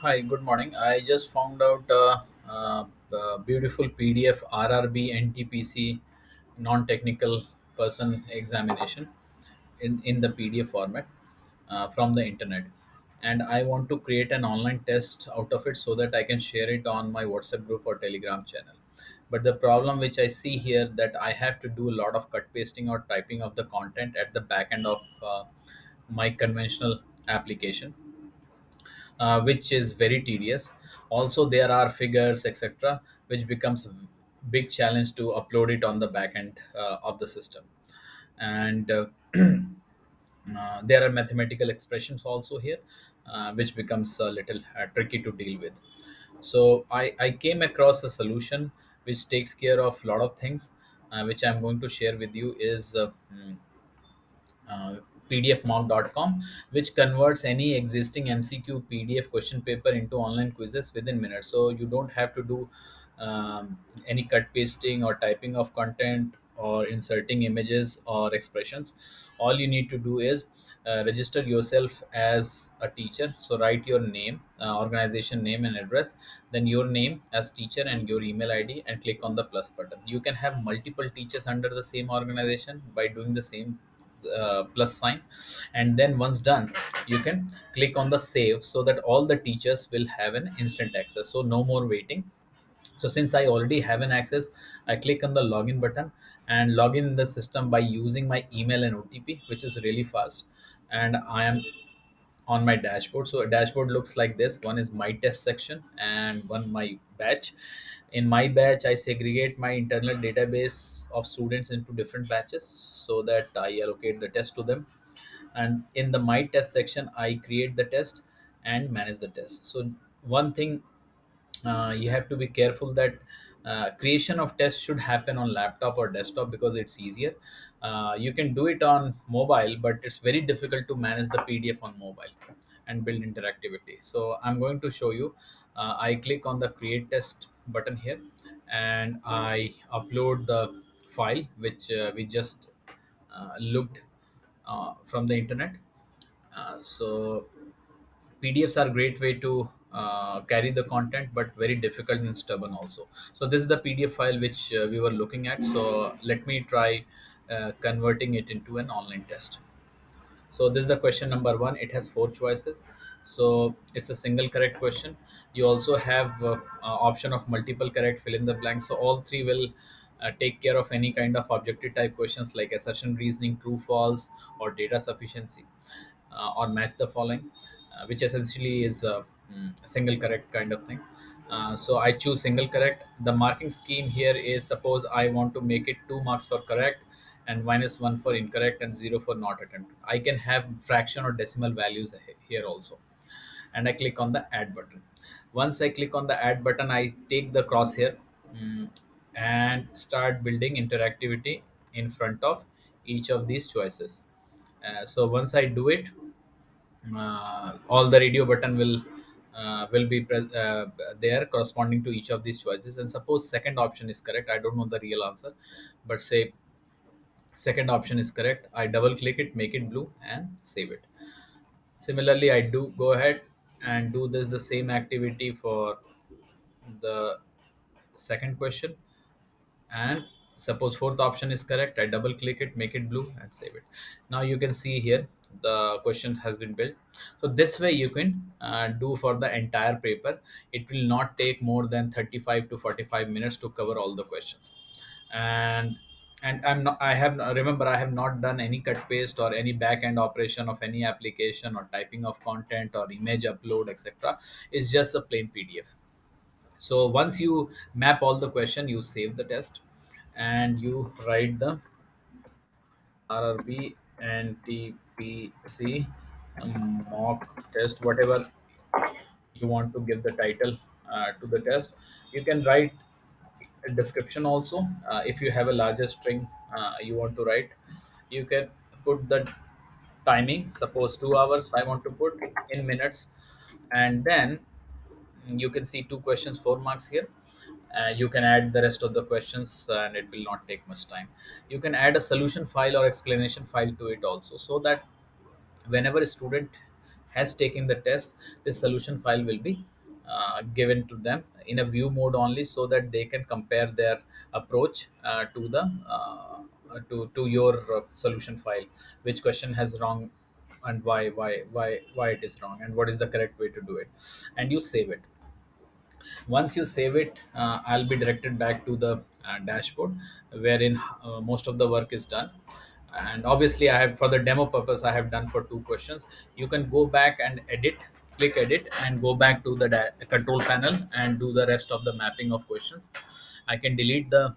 Hi, good morning. I just found out a beautiful PDF RRB NTPC non-technical person examination in the PDF format from the internet. And I want to create an online test out of it so that I can share it on my WhatsApp group or Telegram channel. But the problem which I see here that I have to do a lot of cut pasting or typing of the content at the back end of my conventional application, which is very tedious. Also, there are figures, etc., which becomes a big challenge to upload it on the back end of the system. And there are mathematical expressions also here, which becomes a little tricky to deal with. So I came across a solution which takes care of a lot of things, which I'm going to share with you is uh, PDFMock.com, which converts any existing MCQ PDF question paper into online quizzes within minutes. So you don't have to do any cut pasting or typing of content or inserting images or expressions. All you need to do is register yourself as a teacher. So write your name, organization name and address, then your name as teacher and your email ID, and click on the plus button. You can have multiple teachers under the same organization by doing the same plus sign, and then once done you can click on the save so that all the teachers will have an instant access, so no more waiting. So since I already have an access, I click on the login button and log in the system by using my email and OTP, which is really fast. And I am on my dashboard. So a dashboard looks like this: one is my test section and one my batch. In my batch, I segregate my internal database of students into different batches so that I allocate the test to them. And in the my test section, I create the test and manage the test. So one thing, you have to be careful that creation of tests should happen on laptop or desktop because it's easier. You can do it on mobile, but it's very difficult to manage the PDF on mobile and build interactivity. So I'm going to show you. I click on the create test button here, and I upload the file which we just looked from the internet. So PDFs are great way to carry the content, but very difficult and stubborn also. So this is the PDF file which we were looking at. So let me try converting it into an online test. So this is the question number one. It has four choices. So it's a single correct question. You also have option of multiple correct, fill in the blanks. So all three will take care of any kind of objective type questions like assertion, reasoning, true, false, or data sufficiency, or match the following, which essentially is a single correct kind of thing. So I choose single correct. The marking scheme here is, suppose I want to make it 2 marks for correct and -1 for incorrect and 0 for not attempt. I can have fraction or decimal values here also. And I click on the add button. Once I click on the add button, I take the crosshair, mm, and start building interactivity in front of each of these choices. So once I do it, all the radio button will be there corresponding to each of these choices. And suppose second option is correct, I don't know the real answer, but say second option is correct, I double click it, make it blue, and save it. Similarly, I do go ahead and do this the same activity for the second question. And suppose fourth option is correct, I double click it, make it blue, and save it. Now you can see here the question has been built. So this way you can do for the entire paper. It will not take more than 35 to 45 minutes to cover all the questions. And I'm not I have remember, I have not done any cut paste or any back end operation of any application or typing of content or image upload, etc. It's just a plain PDF. So once you map all the question, you save the test and you write the RRB NTPC mock test, whatever you want to give the title to the test. You can write a description also. If you have a larger string you want to write, you can put the timing, suppose 2 hours I want to put in minutes. And then you can see two questions, 4 marks here. You can add the rest of the questions and it will not take much time. You can add a solution file or explanation file to it also, so that whenever a student has taken the test, this solution file will be given to them in a view mode only, so that they can compare their approach to your solution file, which question has wrong, and why it is wrong, and what is the correct way to do it, and you save it. Once you save it, I'll be directed back to the dashboard, wherein most of the work is done. And obviously, I have, for the demo purpose, I have done for two questions. You can go back and edit, click edit, and go back to the control panel and do the rest of the mapping of questions. I can delete the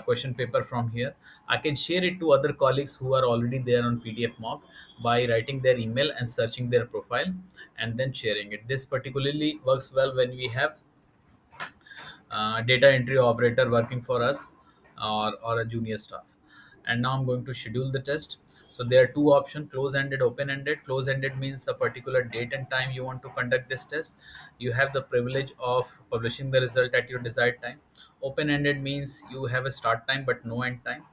question paper from here. I can share it to other colleagues who are already there on PDF mock by writing their email and searching their profile and then sharing it. This particularly works well when we have data entry operator working for us, or a junior staff. And now I'm going to schedule the test. So there are two options: close-ended, open-ended. Close-ended means a particular date and time you want to conduct this test. You have the privilege of publishing the result at your desired time. Open-ended means you have a start time but no end time.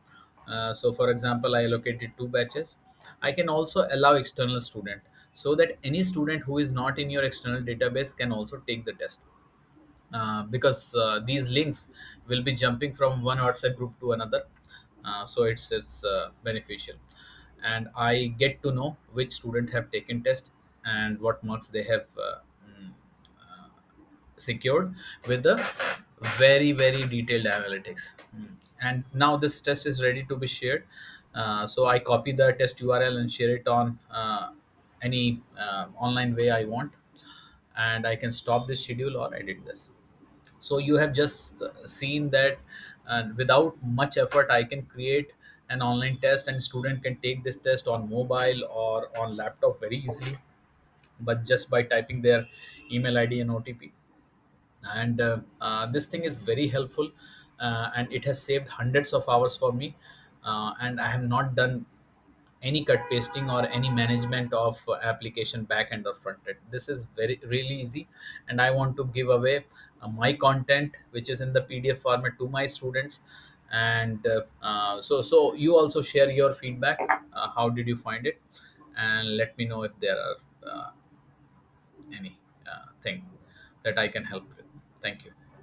So for example, I allocated two batches. I can also allow external student, so that any student who is not in your external database can also take the test, because these links will be jumping from one WhatsApp group to another. So it's beneficial, and I get to know which student have taken test and what marks they have secured with the very detailed analytics. And now this test is ready to be shared. So I copy the test URL and share it on any online way I want, and I can stop this schedule or edit this. So you have just seen that without much effort I can create an online test, and student can take this test on mobile or on laptop very easily, but just by typing their email ID and OTP. And this thing is very helpful, and it has saved hundreds of hours for me, and I have not done any cut pasting or any management of application back end or front end. This is very really easy, and I want to give away my content which is in the PDF format to my students. And so you also share your feedback. How did you find it? And let me know if there are any thing that I can help with. Thank you.